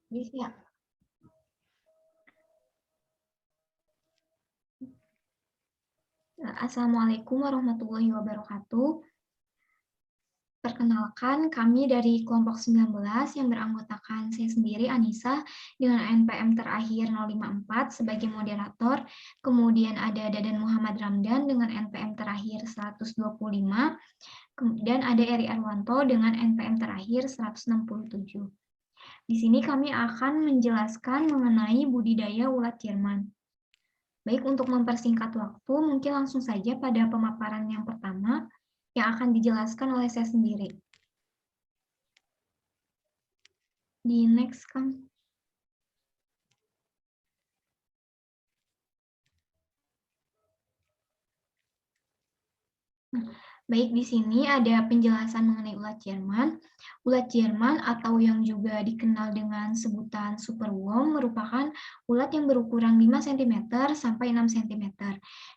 Bisa. Assalamualaikum warahmatullahi wabarakatuh. Perkenalkan, kami dari kelompok 19 yang beranggotakan saya sendiri, Anissa, dengan NPM terakhir 054 sebagai moderator. Kemudian ada Dadan Muhammad Ramdan dengan NPM terakhir 125. Kemudian ada Eri Arwanto dengan NPM terakhir 167. Di sini kami akan menjelaskan mengenai budidaya ulat Jerman. Baik, untuk mempersingkat waktu, mungkin langsung saja pada pemaparan yang pertama yang akan dijelaskan oleh saya sendiri. Di next kan. Baik, di sini ada penjelasan mengenai ulat Jerman. Ulat Jerman atau yang juga dikenal dengan sebutan superworm merupakan ulat yang berukuran 5 cm sampai 6 cm.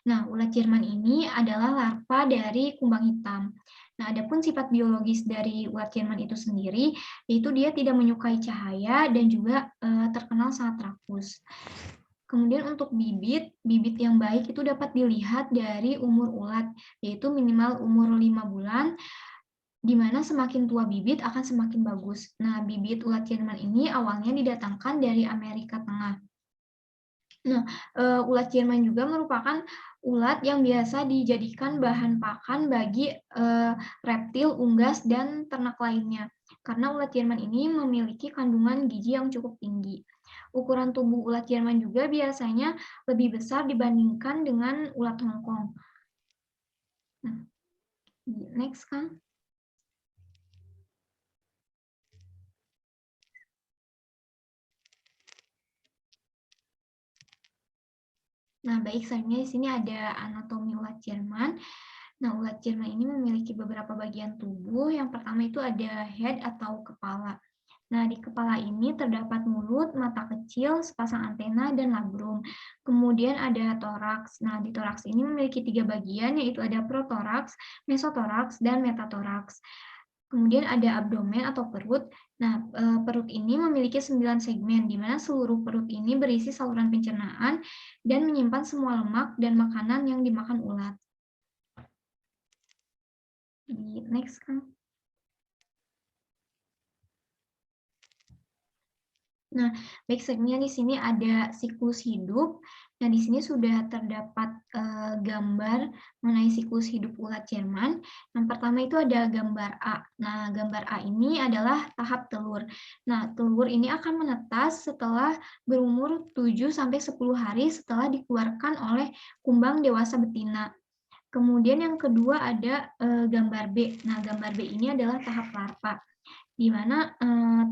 Nah, ulat Jerman ini adalah larva dari kumbang hitam. Nah, adapun sifat biologis dari ulat Jerman itu sendiri, yaitu dia tidak menyukai cahaya dan juga terkenal sangat rakus. Kemudian untuk bibit yang baik itu dapat dilihat dari umur ulat, yaitu minimal umur 5 bulan, di mana semakin tua bibit akan semakin bagus. Nah, bibit ulat Jerman ini awalnya didatangkan dari Amerika Tengah. Nah, ulat Jerman juga merupakan ulat yang biasa dijadikan bahan pakan bagi reptil, unggas, dan ternak lainnya. Karena ulat Jerman ini memiliki kandungan gizi yang cukup tinggi. Ukuran tubuh ulat Jerman juga biasanya lebih besar dibandingkan dengan ulat Hongkong. Nah, next kan. Nah, baik, selanjutnya di sini ada anatomi ulat Jerman. Nah, ulat Jerman ini memiliki beberapa bagian tubuh. Yang pertama itu ada head atau kepala. Nah, di kepala ini terdapat mulut, mata kecil, sepasang antena, dan labrum. Kemudian ada toraks. Nah, di toraks ini memiliki 3 bagian, yaitu ada protoraks, mesotoraks, dan metatoraks. Kemudian ada abdomen atau perut. Nah, perut ini memiliki 9 segmen, di mana seluruh perut ini berisi saluran pencernaan dan menyimpan semua lemak dan makanan yang dimakan ulat. Di next kan. Nah, baik, sebenarnya di sini ada siklus hidup. Nah, di sini sudah terdapat gambar mengenai siklus hidup ulat Jerman. Yang pertama itu ada gambar A. Nah, gambar A ini adalah tahap telur. Nah, telur ini akan menetas setelah berumur 7-10 hari setelah dikeluarkan oleh kumbang dewasa betina. Kemudian yang kedua ada gambar B. Nah, gambar B ini adalah tahap larva, di mana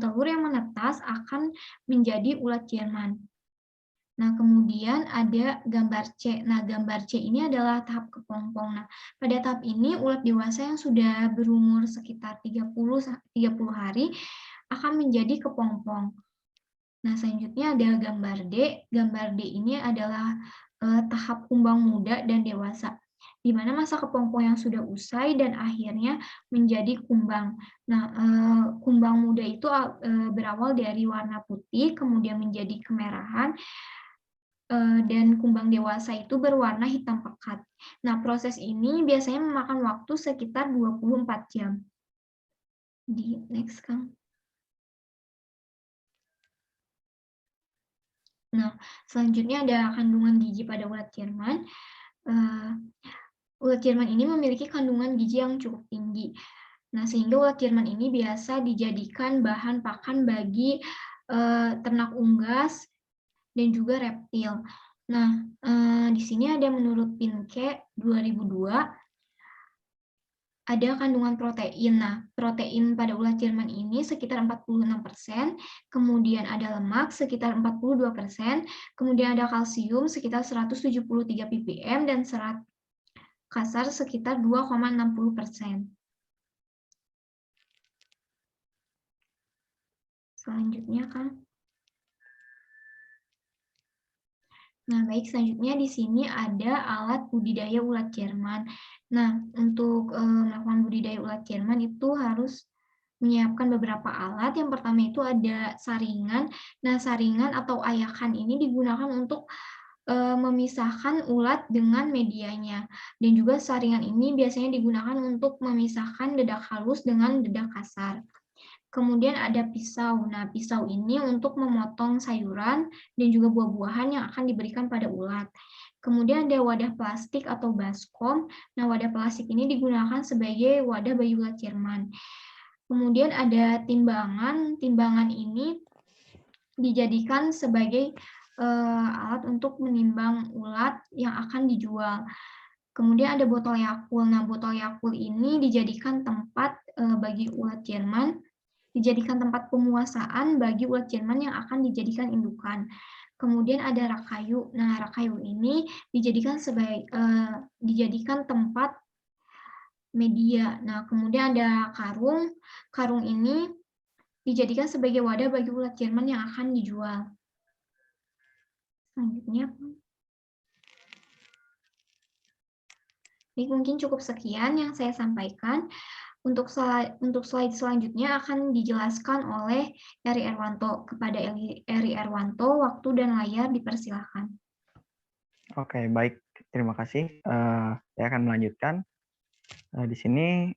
telur yang menetas akan menjadi ulat Jerman. Nah, kemudian ada gambar C. Nah, gambar C ini adalah tahap kepompong. Nah, pada tahap ini ulat dewasa yang sudah berumur sekitar 30 hari akan menjadi kepompong. Nah, selanjutnya ada gambar D. Gambar D ini adalah tahap kumbang muda dan dewasa, di mana masa kepompong yang sudah usai dan akhirnya menjadi kumbang. Nah, kumbang muda itu berawal dari warna putih, kemudian menjadi kemerahan, dan kumbang dewasa itu berwarna hitam pekat. Nah, proses ini biasanya memakan waktu sekitar 24 jam. Di next, Kang. Nah, selanjutnya ada kandungan gizi pada ulat Jerman. Ulat Jerman ini memiliki kandungan gizi yang cukup tinggi. Nah, sehingga ulat Jerman ini biasa dijadikan bahan pakan bagi ternak unggas dan juga reptil. Nah, di sini ada menurut Pinke 2002 ada kandungan protein. Nah, protein pada ulat Jerman ini sekitar 46%, kemudian ada lemak sekitar 42%, kemudian ada kalsium sekitar 173 ppm, dan serat kasar sekitar 2,60%. Selanjutnya, kan. Nah, baik, selanjutnya di sini ada alat budidaya ulat Jerman. Nah, untuk melakukan budidaya ulat Jerman itu harus menyiapkan beberapa alat. Yang pertama itu ada saringan. Nah, saringan atau ayakan ini digunakan untuk memisahkan ulat dengan medianya. Dan juga saringan ini biasanya digunakan untuk memisahkan dedak halus dengan dedak kasar. Kemudian ada pisau. Nah, pisau ini untuk memotong sayuran dan juga buah-buahan yang akan diberikan pada ulat. Kemudian ada wadah plastik atau baskom. Nah, wadah plastik ini digunakan sebagai wadah bayi ulat Jerman. Kemudian ada timbangan. Timbangan ini dijadikan sebagai alat untuk menimbang ulat yang akan dijual. Kemudian ada botol Yakult. Nah, botol Yakult ini dijadikan tempat bagi ulat Jerman, dijadikan tempat pemuasaan bagi ulat Jerman yang akan dijadikan indukan. Kemudian ada rak kayu. Nah, rak kayu ini dijadikan tempat media. Nah, kemudian ada karung. Karung ini dijadikan sebagai wadah bagi ulat Jerman yang akan dijual. Selanjutnya, mungkin cukup sekian yang saya sampaikan. Untuk slide selanjutnya akan dijelaskan oleh Eri Erwanto. Kepada Eri Erwanto, waktu dan layar dipersilakan. Oke, baik. Terima kasih. Saya akan melanjutkan. Di sini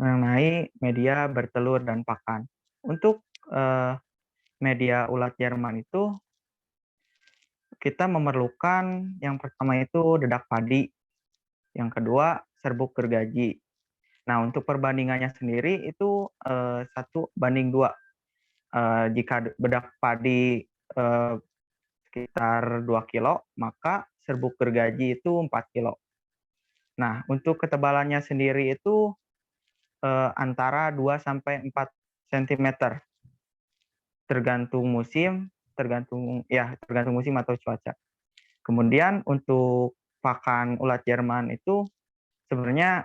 mengenai media bertelur dan pakan. Untuk media ulat Jerman itu kita memerlukan yang pertama itu dedak padi, yang kedua serbuk gergaji. Nah, untuk perbandingannya sendiri itu 1:2. Jika dedak padi sekitar 2 kilo, maka serbuk gergaji itu 4 kilo. Nah, untuk ketebalannya sendiri itu antara 2 sampai 4 cm. Tergantung musim, tergantung musim atau cuaca. Kemudian untuk pakan ulat Jerman itu sebenarnya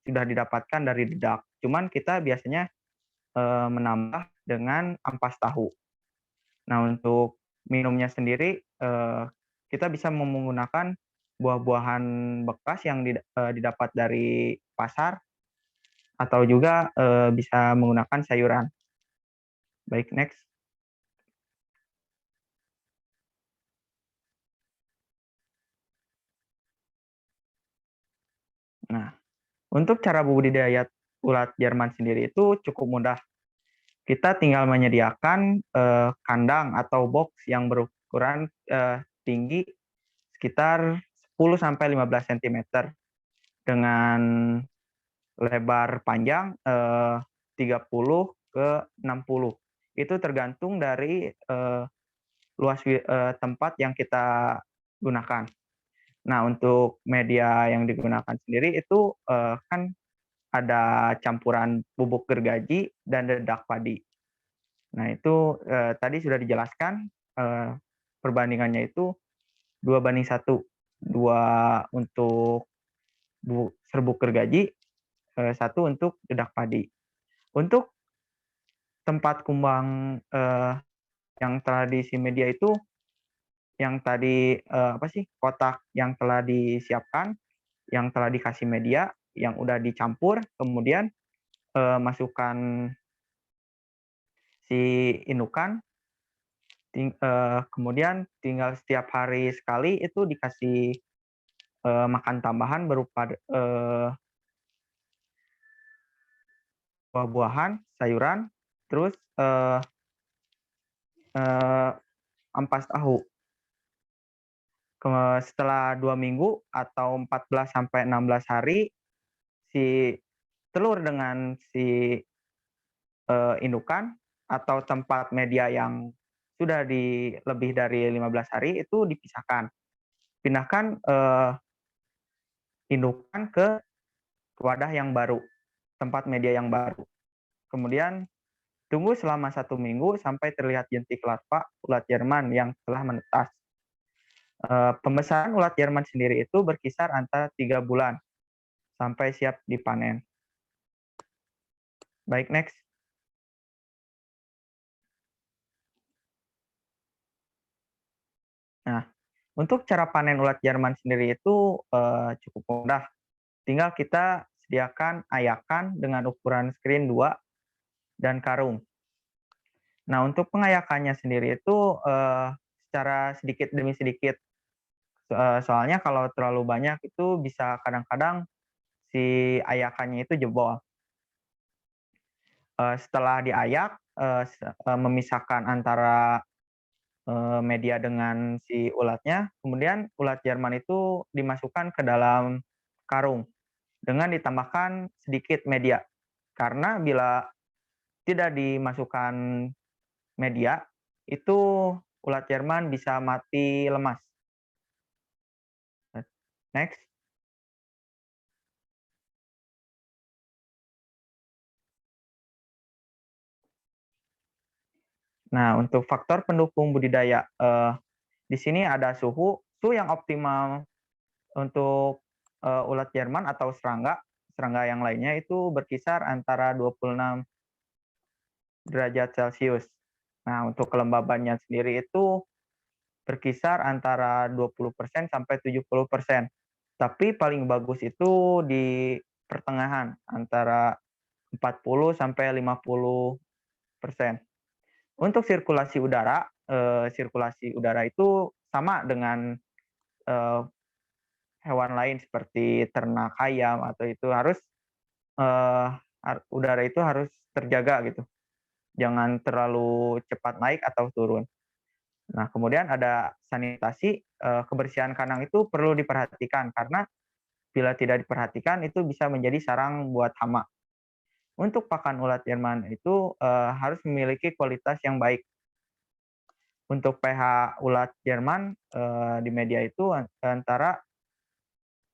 sudah didapatkan dari dedak. Cuman kita biasanya menambah dengan ampas tahu. Nah, untuk minumnya sendiri kita bisa menggunakan buah-buahan bekas yang didapat dari pasar atau juga bisa menggunakan sayuran. Baik, next. Nah, untuk cara budidaya ulat Jerman sendiri itu cukup mudah. Kita tinggal menyediakan kandang atau box yang berukuran tinggi sekitar 10-15 cm dengan lebar panjang 30 ke 60. Itu tergantung dari luas tempat yang kita gunakan. Nah, untuk media yang digunakan sendiri itu kan ada campuran bubuk gergaji dan dedak padi. Nah, itu tadi sudah dijelaskan perbandingannya itu 2:1. 2 untuk serbuk gergaji, 1 untuk dedak padi. Untuk tempat kumbang yang telah diisi media itu yang tadi kotak yang telah disiapkan, yang telah dikasih media, yang udah dicampur, kemudian masukkan si indukan, kemudian tinggal setiap hari sekali itu dikasih makan tambahan berupa buah-buahan, sayuran, terus ampas tahu. Setelah 2 minggu atau 14-16 hari, si telur dengan si indukan atau tempat media yang sudah lebih dari 15 hari itu dipisahkan. Pindahkan indukan ke wadah yang baru, tempat media yang baru. Kemudian tunggu selama 1 minggu sampai terlihat jentik larva ulat Jerman yang telah menetas. Pembesaran ulat Jerman sendiri itu berkisar antara 3 bulan sampai siap dipanen. Baik, next. Nah, untuk cara panen ulat Jerman sendiri itu cukup mudah. Tinggal kita disediakan ayakan dengan ukuran skrin 2 dan karung. Nah, untuk pengayakannya sendiri itu secara sedikit demi sedikit. Soalnya kalau terlalu banyak itu bisa kadang-kadang si ayakannya itu jebol. Setelah diayak, memisahkan antara media dengan si ulatnya, kemudian ulat Jerman itu dimasukkan ke dalam karung dengan ditambahkan sedikit media. Karena bila tidak dimasukkan media, itu ulat Jerman bisa mati lemas. Next. Nah, untuk faktor pendukung budidaya, di sini ada suhu yang optimal untuk ulat Jerman atau serangga yang lainnya itu berkisar antara 26 derajat Celcius. Nah, untuk kelembabannya sendiri itu berkisar antara 20% sampai 70%. Tapi paling bagus itu di pertengahan, antara 40 sampai 50%. Untuk sirkulasi udara itu sama dengan hewan lain seperti ternak ayam atau itu harus udara itu harus terjaga gitu. Jangan terlalu cepat naik atau turun. Nah, kemudian ada sanitasi, kebersihan kandang itu perlu diperhatikan karena bila tidak diperhatikan itu bisa menjadi sarang buat hama. Untuk pakan ulat Jerman itu harus memiliki kualitas yang baik. Untuk pH ulat Jerman di media itu antara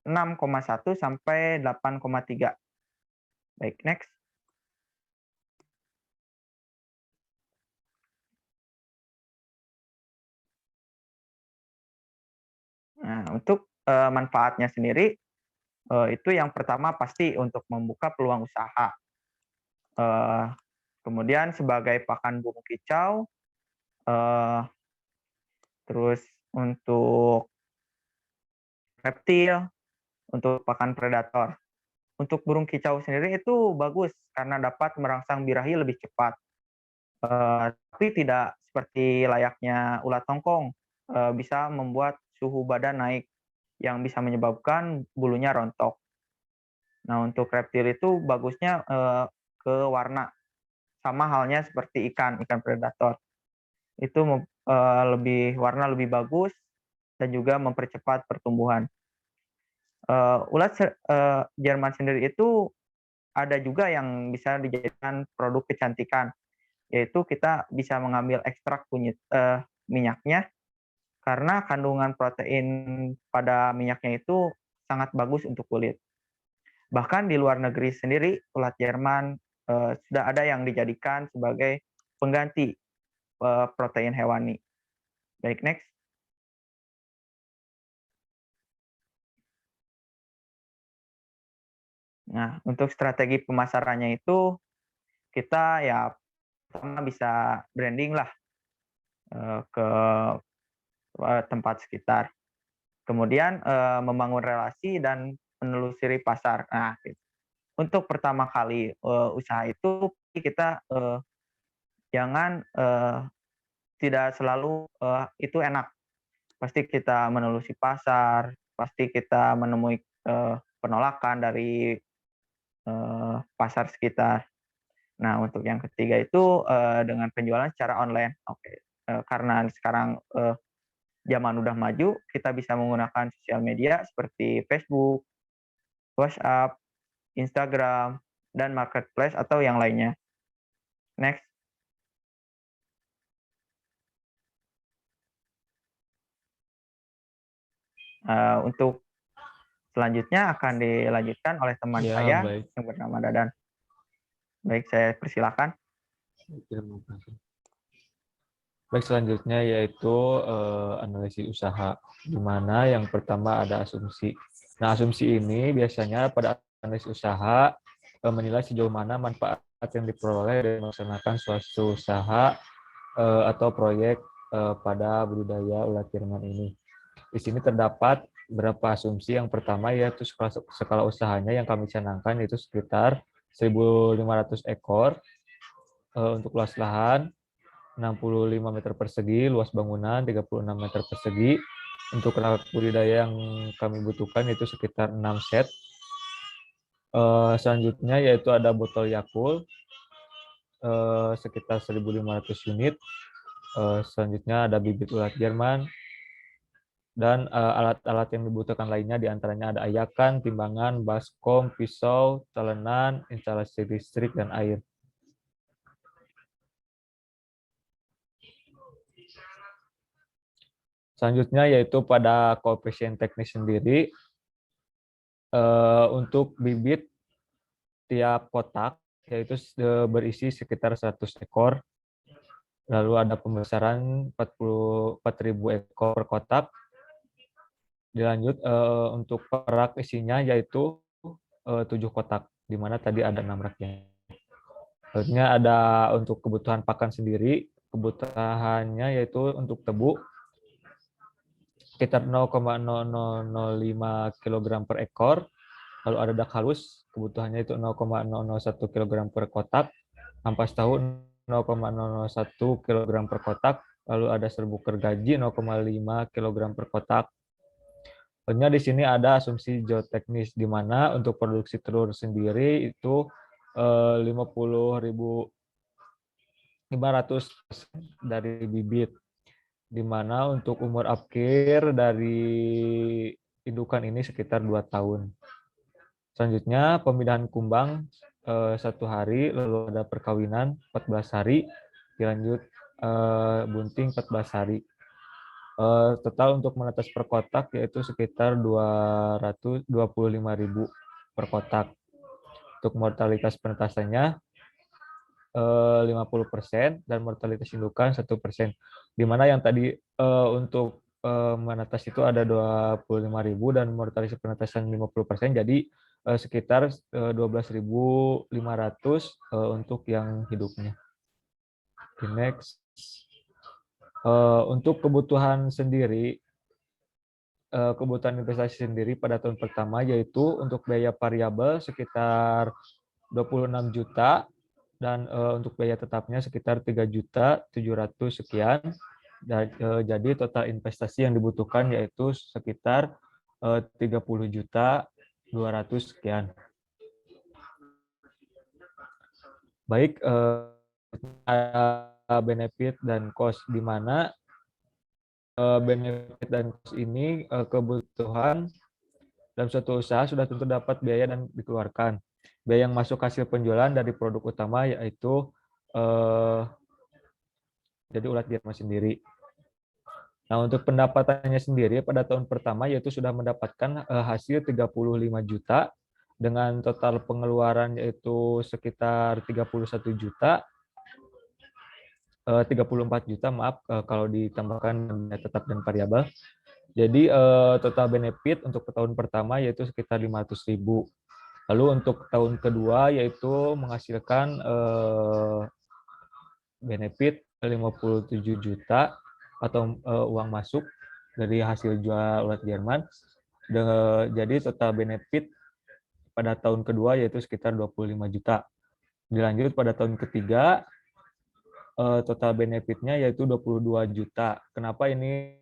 6,1 sampai 8,3. Baik, next. Nah, untuk manfaatnya sendiri itu yang pertama pasti untuk membuka peluang usaha. Kemudian sebagai pakan burung kicau, terus untuk reptil, untuk pakan predator. Untuk burung kicau sendiri itu bagus karena dapat merangsang birahi lebih cepat. Tapi tidak seperti layaknya ulat tongkong, bisa membuat suhu badan naik yang bisa menyebabkan bulunya rontok. Nah, untuk reptil itu bagusnya ke warna, sama halnya seperti ikan predator. Itu warna lebih bagus dan juga mempercepat pertumbuhan. Ulat Jerman sendiri itu ada juga yang bisa dijadikan produk kecantikan, yaitu kita bisa mengambil ekstrak minyaknya karena kandungan protein pada minyaknya itu sangat bagus untuk kulit. Bahkan di luar negeri sendiri, ulat Jerman sudah ada yang dijadikan sebagai pengganti protein hewani. Baik, next. Nah, untuk strategi pemasarannya itu kita ya pertama bisa branding lah ke tempat sekitar. Kemudian membangun relasi dan menelusuri pasar. Nah, untuk pertama kali usaha itu kita jangan tidak selalu itu enak. Pasti kita menelusuri pasar, pasti kita menemui penolakan dari pasar sekitar. Nah, untuk yang ketiga itu dengan penjualan secara online. Oke, karena sekarang zaman udah maju, kita bisa menggunakan sosial media seperti Facebook, WhatsApp, Instagram, dan marketplace atau yang lainnya. Next. Untuk selanjutnya akan dilanjutkan oleh teman Ya, saya baik. yang bernama Dadan. Baik, saya persilakan. Terima kasih. Baik, selanjutnya yaitu analisis usaha, di mana yang pertama ada asumsi. Nah, asumsi ini biasanya pada analisis usaha menilai sejauh mana manfaat yang diperoleh dari melaksanakan suatu usaha atau proyek pada budidaya ulat Jerman ini. Di sini terdapat berapa asumsi. Yang pertama yaitu skala usahanya yang kami canangkan itu sekitar 1.500 ekor untuk luas lahan 65 meter persegi, luas bangunan 36 meter persegi. Untuk perangkat budidaya yang kami butuhkan itu sekitar 6 set. Selanjutnya yaitu ada botol Yakult sekitar 1.500 unit. Selanjutnya ada bibit ulat Jerman dan alat-alat yang dibutuhkan lainnya diantaranya ada ayakan, timbangan, baskom, pisau, talenan, instalasi listrik, dan air. Selanjutnya yaitu pada koefisien teknis sendiri, untuk bibit tiap kotak yaitu berisi sekitar 100 ekor. Lalu ada pembesaran 44.000 ekor per kotak. Dilanjut untuk perak isinya yaitu 7 kotak, di mana tadi ada 6 raknya. Selanjutnya ada untuk kebutuhan pakan sendiri, kebutuhannya yaitu untuk tebu sekitar 0,0005 kg per ekor. Lalu ada dak halus, kebutuhannya itu 0,001 kg per kotak. Ampas tahu 0,001 kg per kotak. Lalu ada serbuk gergaji 0,5 kg per kotak. Sebenarnya di sini ada asumsi geoteknis, di mana untuk produksi telur sendiri itu 50.500 dari bibit, di mana untuk umur akhir dari indukan ini sekitar 2 tahun. Selanjutnya pemindahan kumbang 1 hari, lalu ada perkawinan 14 hari, dilanjut bunting 14 hari. Total untuk menetas per kotak yaitu sekitar 225.000 per kotak. Untuk mortalitas penetasannya 50% dan mortalitas indukan 1%. Di mana yang tadi untuk menetas itu ada 25.000 dan mortalitas penetasan 50%, jadi sekitar 12.500 untuk yang hidupnya. Okay, next. Untuk kebutuhan sendiri, kebutuhan investasi sendiri pada tahun pertama yaitu untuk biaya variabel sekitar 26 juta dan untuk biaya tetapnya sekitar 3.700.000 sekian. Dan, jadi total investasi yang dibutuhkan yaitu sekitar 30.200.000 sekian. Baik, benefit dan cost, di mana benefit dan cost ini kebutuhan dalam suatu usaha sudah tentu dapat biaya dan dikeluarkan. Biaya yang masuk hasil penjualan dari produk utama yaitu jadi ulat Jerman sendiri. Nah, untuk pendapatannya sendiri pada tahun pertama yaitu sudah mendapatkan hasil 35 juta dengan total pengeluaran yaitu sekitar 31 juta. 34 juta, maaf, kalau ditambahkan tetap dan variabel. Jadi total benefit untuk tahun pertama yaitu sekitar 500.000. Lalu untuk tahun kedua yaitu menghasilkan benefit 57 juta atau uang masuk dari hasil jual ulat Jerman. Jadi total benefit pada tahun kedua yaitu sekitar 25 juta. Dilanjut pada tahun ketiga, total benefitnya yaitu 22 juta. Kenapa ini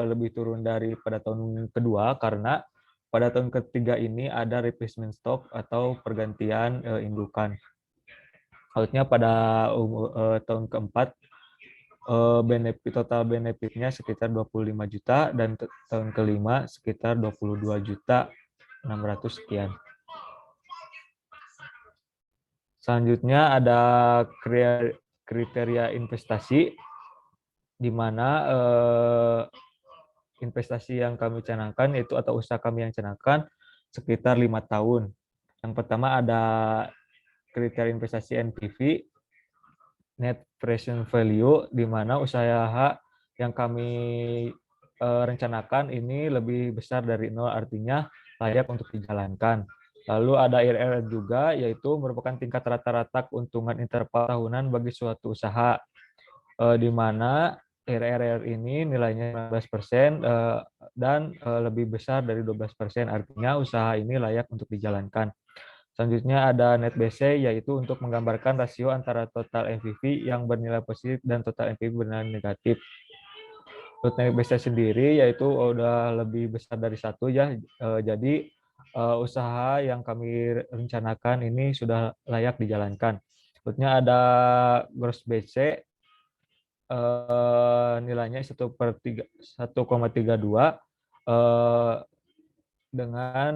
lebih turun dari pada tahun kedua? Karena pada tahun ketiga ini ada replacement stock atau pergantian indukan. Harusnya pada tahun keempat total benefitnya sekitar 25 juta dan tahun kelima sekitar 22 juta 600 sekian. Selanjutnya ada kriteria investasi, di mana investasi yang kami canangkan yaitu atau usaha kami yang canangkan sekitar 5 tahun. Yang pertama ada kriteria investasi NPV, Net Present Value, di mana usaha yang kami rencanakan ini lebih besar dari 0, artinya layak untuk dijalankan. Lalu ada IRR juga, yaitu merupakan tingkat rata-rata keuntungan interval tahunan bagi suatu usaha, di mana RRR ini nilainya 15% dan lebih besar dari 12%. Artinya usaha ini layak untuk dijalankan. Selanjutnya ada net BC, yaitu untuk menggambarkan rasio antara total NPV yang bernilai positif dan total NPV bernilai negatif. Untuk net BC sendiri yaitu udah lebih besar dari 1 ya. Jadi usaha yang kami rencanakan ini sudah layak dijalankan. Berikutnya ada gross BC, nilainya 1,32 dengan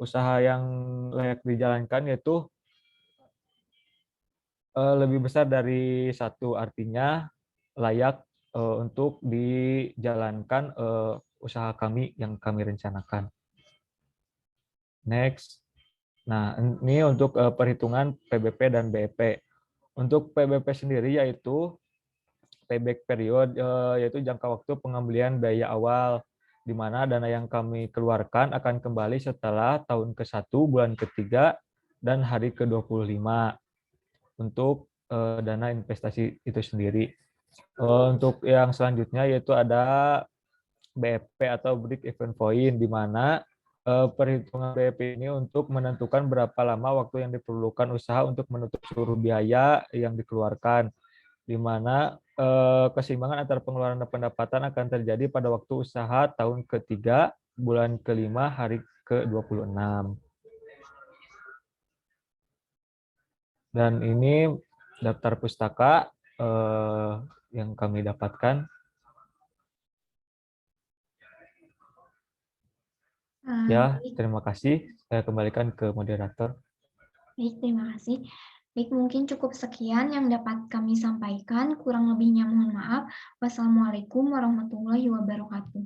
usaha yang layak dijalankan yaitu lebih besar dari 1, artinya layak untuk dijalankan usaha kami yang kami rencanakan. Next. Nah, ini untuk perhitungan PBP dan BEP. Untuk PBP sendiri yaitu payback period, yaitu jangka waktu pengembalian biaya awal, di mana dana yang kami keluarkan akan kembali setelah tahun ke-1, bulan ke-3, dan hari ke-25 untuk dana investasi itu sendiri. Untuk yang selanjutnya yaitu ada BEP atau break even point, di mana perhitungan BEP ini untuk menentukan berapa lama waktu yang diperlukan usaha untuk menutup seluruh biaya yang dikeluarkan, di mana keseimbangan antara pengeluaran dan pendapatan akan terjadi pada waktu usaha tahun ke-3, bulan ke-5, hari ke-26. Dan ini daftar pustaka yang kami dapatkan. Ya, terima kasih. Saya kembalikan ke moderator. Baik, terima kasih. Baik, mungkin cukup sekian yang dapat kami sampaikan. Kurang lebihnya mohon maaf. Wassalamualaikum warahmatullahi wabarakatuh.